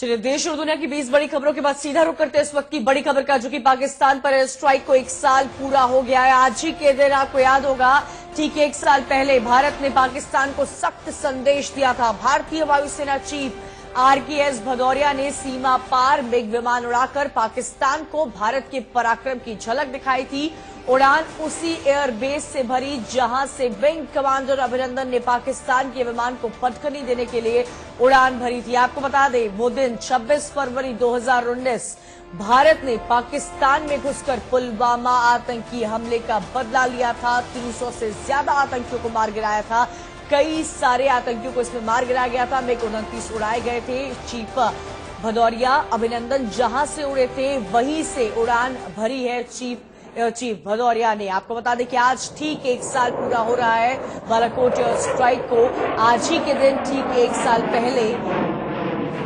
चलिए, देश और दुनिया की 20 बड़ी खबरों के बाद सीधा रुख करते हैं इस वक्त की बड़ी खबर का, जो कि पाकिस्तान पर एयर स्ट्राइक को 1 साल पूरा हो गया है। आज ही के दिन आपको याद होगा, ठीक 1 साल पहले भारत ने पाकिस्तान को सख्त संदेश दिया था। भारतीय वायुसेना चीफ RKS भदौरिया ने सीमा पार मिग विमान उड़ाकर पाकिस्तान को भारत के पराक्रम की झलक दिखाई थी। उड़ान उसी एयरबेस से भरी जहां से विंग कमांडर अभिनंदन ने पाकिस्तान के विमान को पटखनी देने के लिए उड़ान भरी थी। आपको बता दें, वो दिन 26 फरवरी 2019 भारत ने पाकिस्तान में घुसकर पुलवामा आतंकी हमले का बदला लिया था। 300 से ज्यादा आतंकियों को मार गिराया था। कई सारे आतंकियों को इसमें मार गिराया गया था। MiG-29 उड़ाए गए थे। चीफ भदौरिया अभिनंदन जहां से उड़े थे वहीं से उड़ान भरी है चीफ भदौरिया ने। आपको बता दें कि आज ठीक 1 साल पूरा हो रहा है बालाकोट एयर स्ट्राइक को। आज ही के दिन ठीक 1 साल पहले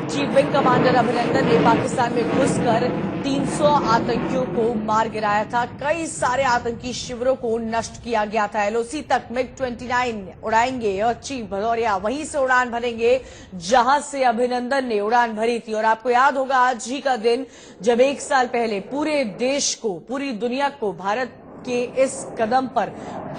चीफ विंग कमांडर अभिनंदन ने पाकिस्तान में घुसकर 300 आतंकियों को मार गिराया था। कई सारे आतंकी शिविरों को नष्ट किया गया था। LOC तक MiG-29 उड़ाएंगे और चीफ भदौरिया वहीं से उड़ान भरेंगे जहां से अभिनंदन ने उड़ान भरी थी। और आपको याद होगा, आज ही का दिन जब 1 साल पहले पूरे देश को, पूरी दुनिया को भारत के इस कदम पर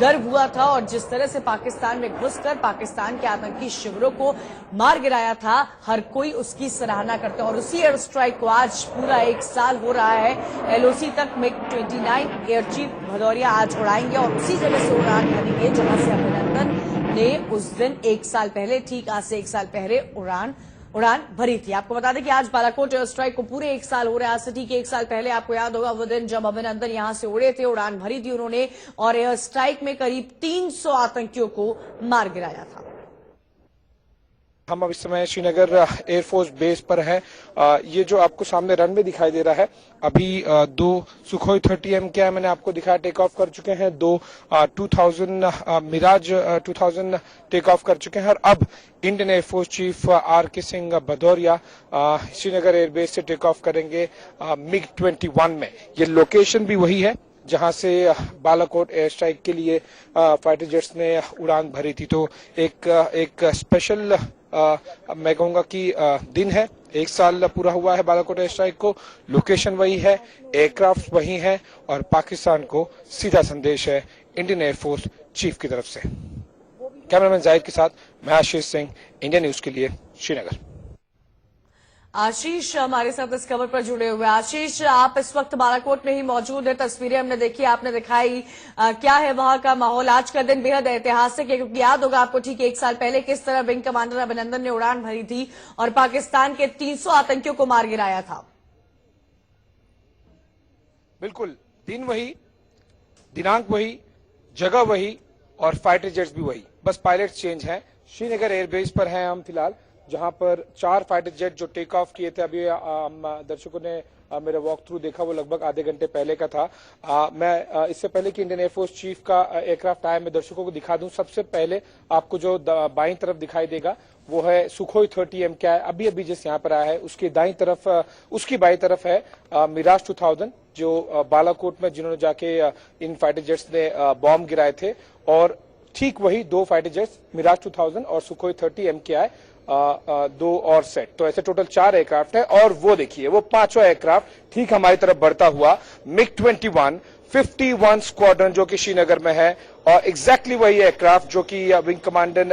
गर्व हुआ था और जिस तरह से पाकिस्तान में घुसकर पाकिस्तान के आतंकी शिविरों को मार गिराया था, हर कोई उसकी सराहना करता है। और उसी एयर स्ट्राइक को आज पूरा 1 साल हो रहा है। LOC तक MiG-29 एयर चीफ भदौरिया आज उड़ाएंगे और उसी जगह से उड़ान भरेंगे जहां से अभिनंदन ने उस दिन 1 साल पहले, ठीक आज से 1 साल पहले उड़ान भरी थी। आपको बता दें कि आज बालाकोट एयर स्ट्राइक को पूरे 1 साल हो रहा है। आज से ठीक 1 साल पहले आपको याद होगा वो दिन जब अभिनंदन यहां से उड़े थे, उड़ान भरी थी उन्होंने और एयर स्ट्राइक में करीब 300 आतंकियों को मार गिराया था। हम अब इस समय श्रीनगर एयरफोर्स बेस पर हैं। ये जो आपको सामने रनवे दिखाई दे रहा है, अभी 2 सुखोई 30M क्या मैंने आपको दिखाया टेक ऑफ कर चुके हैं। 2 2000 मिराज 2000 टेक ऑफ कर चुके हैं और अब Indian air force chief RK Singh Bhadauria Srinagar airbase से टेक ऑफ करेंगे MiG-21 में। ये लोकेशन भी वही है जहां से बालाकोट एयर स्ट्राइक के लिए फाइटर जेट्स ने उड़ान भरी थी। तो एक स्पेशल मैं कहूंगा कि दिन है। 1 साल पूरा हुआ है बालाकोट एयर स्ट्राइक को। लोकेशन वही है, एयरक्राफ्ट वही है और पाकिस्तान को सीधा संदेश है इंडियन एयरफोर्स चीफ की तरफ से। कैमरामैन जाहिद के साथ मैं आशीष सिंह, इंडिया न्यूज के लिए श्रीनगर। आशीष हमारे साथ इस खबर पर जुड़े हुए। आशीष, आप इस वक्त बालाकोट में ही मौजूद है। तस्वीरें हमने देखी, आपने दिखाई, क्या है वहां का माहौल? आज का दिन बेहद ऐतिहासिक है क्योंकि याद होगा आपको, ठीक 1 साल पहले किस तरह विंग कमांडर अभिनंदन ने उड़ान भरी थी और पाकिस्तान के 300 आतंकियों को मार गिराया था। बिल्कुल, दिन वही, दिनांक वही, जगह वही और फाइटर जेट्स भी वही, बस पायलट चेंज है। श्रीनगर एयरबेस पर हैं हम फिलहाल, जहां पर 4 फाइटर जेट जो टेक ऑफ किए थे। अभी दर्शकों ने मेरा वॉक थ्रू देखा, वो लगभग आधे घंटे पहले का था। मैं इससे पहले कि इंडियन एयरफोर्स चीफ का एयरक्राफ्ट आया, मैं दर्शकों को दिखा दूं। सबसे पहले आपको जो बाईं तरफ दिखाई देगा वो है सुखोई 30M क्या है, अभी जिस यहाँ पर आया है उसकी दाईं तरफ, उसकी बाईं तरफ है मिराज 2000 जो बालाकोट में जिन्होंने जाके इन फाइटर जेट्स ने बॉम्ब गिराए थे। और ठीक वही 2 फाइटर जेट्स मिराज 2000 और सुखोई 30M क्या है 2 और सेट। तो ऐसे टोटल 4 एयरक्राफ्ट है। और वो देखिए, वो 5वां एयरक्राफ्ट ठीक हमारी तरफ बढ़ता हुआ MiG-21 51 स्क्वाड्रन जो कि श्रीनगर में है और एग्जैक्टली वही एयरक्राफ्ट जो कि विंग कमांडर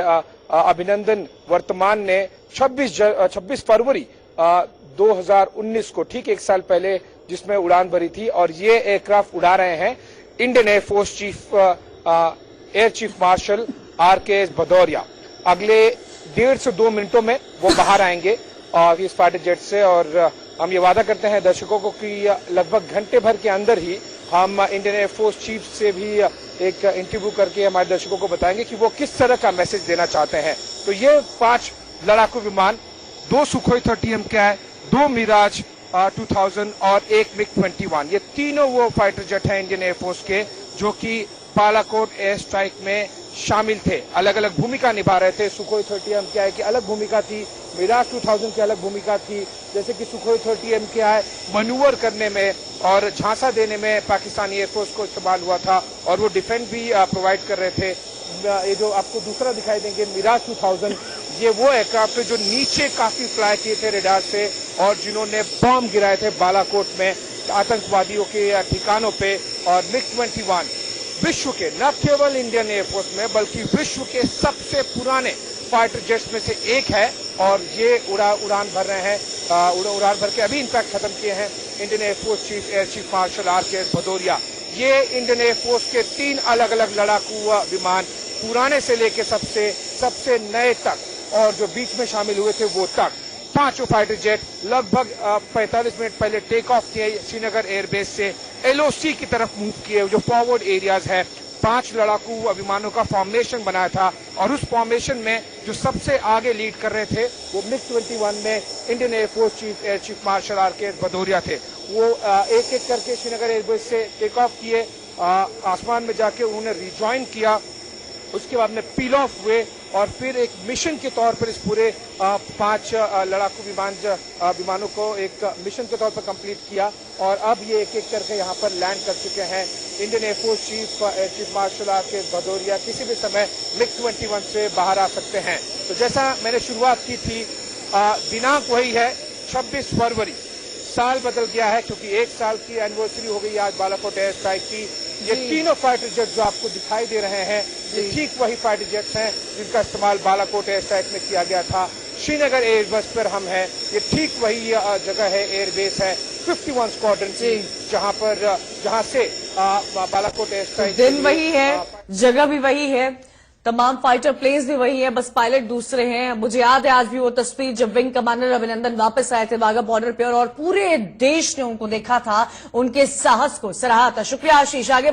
अभिनंदन वर्तमान ने 26 फरवरी 2019 को, ठीक 1 साल पहले, जिसमें उड़ान भरी थी। और ये एयरक्राफ्ट उड़ा रहे हैं Indian air force chief air chief martial RKS Bhadauria. अगले 1.5 से 2 मिनटों में वो बाहर आएंगे इस फाइटर जेट से। और हम ये वादा करते हैं दर्शकों को कि लगभग घंटे भर के अंदर ही हम इंडियन एयरफोर्स चीफ से भी एक इंटरव्यू करके हमारे दर्शकों को बताएंगे कि वो किस तरह का मैसेज देना चाहते हैं। तो ये 5 लड़ाकू विमान, 2 सुखोई 30M क्या है, 2 मिराज 2000 और 1 MiG-21, ये तीनों वो फाइटर जेट हैं इंडियन एयरफोर्स के जो कि बालाकोट एयर स्ट्राइक में शामिल थे। अलग अलग भूमिका निभा रहे थे। सुखोई 30M क्या है की अलग भूमिका थी, मिराज 2000 की अलग भूमिका थी। जैसे कि सुखोई 30M क्या है मैन्यूवर करने में और झांसा देने में पाकिस्तानी एयरफोर्स को इस्तेमाल हुआ था और वो डिफेंस भी प्रोवाइड कर रहे थे। ये जो आपको दूसरा दिखाई देंगे मिराज 2000, ये वो एयरक्राफ्ट जो नीचे काफी फ्लाई किए थे रेडार से और जिन्होंने बॉम्ब गिराए थे बालाकोट में आतंकवादियों के ठिकानों पे। और मिग-21 विश्व के न केवल इंडियन एयरफोर्स में बल्कि विश्व के सबसे पुराने फाइटर जेट्स में से एक है और ये उड़ान भर रहे हैं, उड़ान भर के अभी इनफैक्ट खत्म किए हैं Indian air force chief air chief marshal R K S. Bhadauria. ये इंडियन एयरफोर्स के 3 अलग अलग लड़ाकू विमान, पुराने से लेके सबसे नए तक और जो बीच में शामिल हुए थे वो तक, 5 फाइटर जेट लगभग 45 मिनट पहले टेक ऑफ किए श्रीनगर एयरबेस से LOC की तरफ मूव किए, जो फॉरवर्ड एरियाज है। 5 लड़ाकू विमानों का फॉर्मेशन बनाया था और उस फॉर्मेशन में जो सबसे आगे लीड कर रहे थे वो मिग-21 में Indian air force chief air chief marshal R K S. Bhadauria थे। वो एक एक करके श्रीनगर एयरबेस से टेक ऑफ किए, आसमान में जाके उन्होंने रिज्वाइन किया, उसके बाद में पील ऑफ हुए और फिर एक मिशन के तौर पर इस पूरे 5 लड़ाकू विमानों को एक मिशन के तौर पर कंप्लीट किया और अब ये एक एक करके यहाँ पर लैंड कर चुके हैं। Indian air force chief marshal R K S. Bhadauria किसी भी समय मिग-21 से बाहर आ सकते हैं। तो जैसा मैंने शुरुआत की थी, दिनांक वही है 26 फरवरी। साल बदल गया है क्योंकि 1 साल की एनिवर्सरी हो गई आज बालाकोट एयर स्ट्राइक की। ये तीनों फाइटर जेट जो आपको दिखाई दे रहे हैं ये ठीक वही फाइटर जेट्स हैं जिनका इस्तेमाल बालाकोट एयर स्ट्राइक में किया गया था। श्रीनगर एयरबेस पर हम हैं, ये ठीक वही जगह है, एयरबेस है 51 स्क्वाड्रन की, जहां से बालाकोट एयर स्ट्राइक। दिन वही है, जगह भी वही है, तमाम फाइटर प्लेन्स भी वही है, बस पायलट दूसरे हैं। मुझे याद है आज भी वो तस्वीर जब विंग कमांडर अभिनंदन वापस आए थे वाघा बॉर्डर पे और पूरे देश ने उनको देखा था, उनके साहस को सराहा था। शुक्रिया आशीष। आगे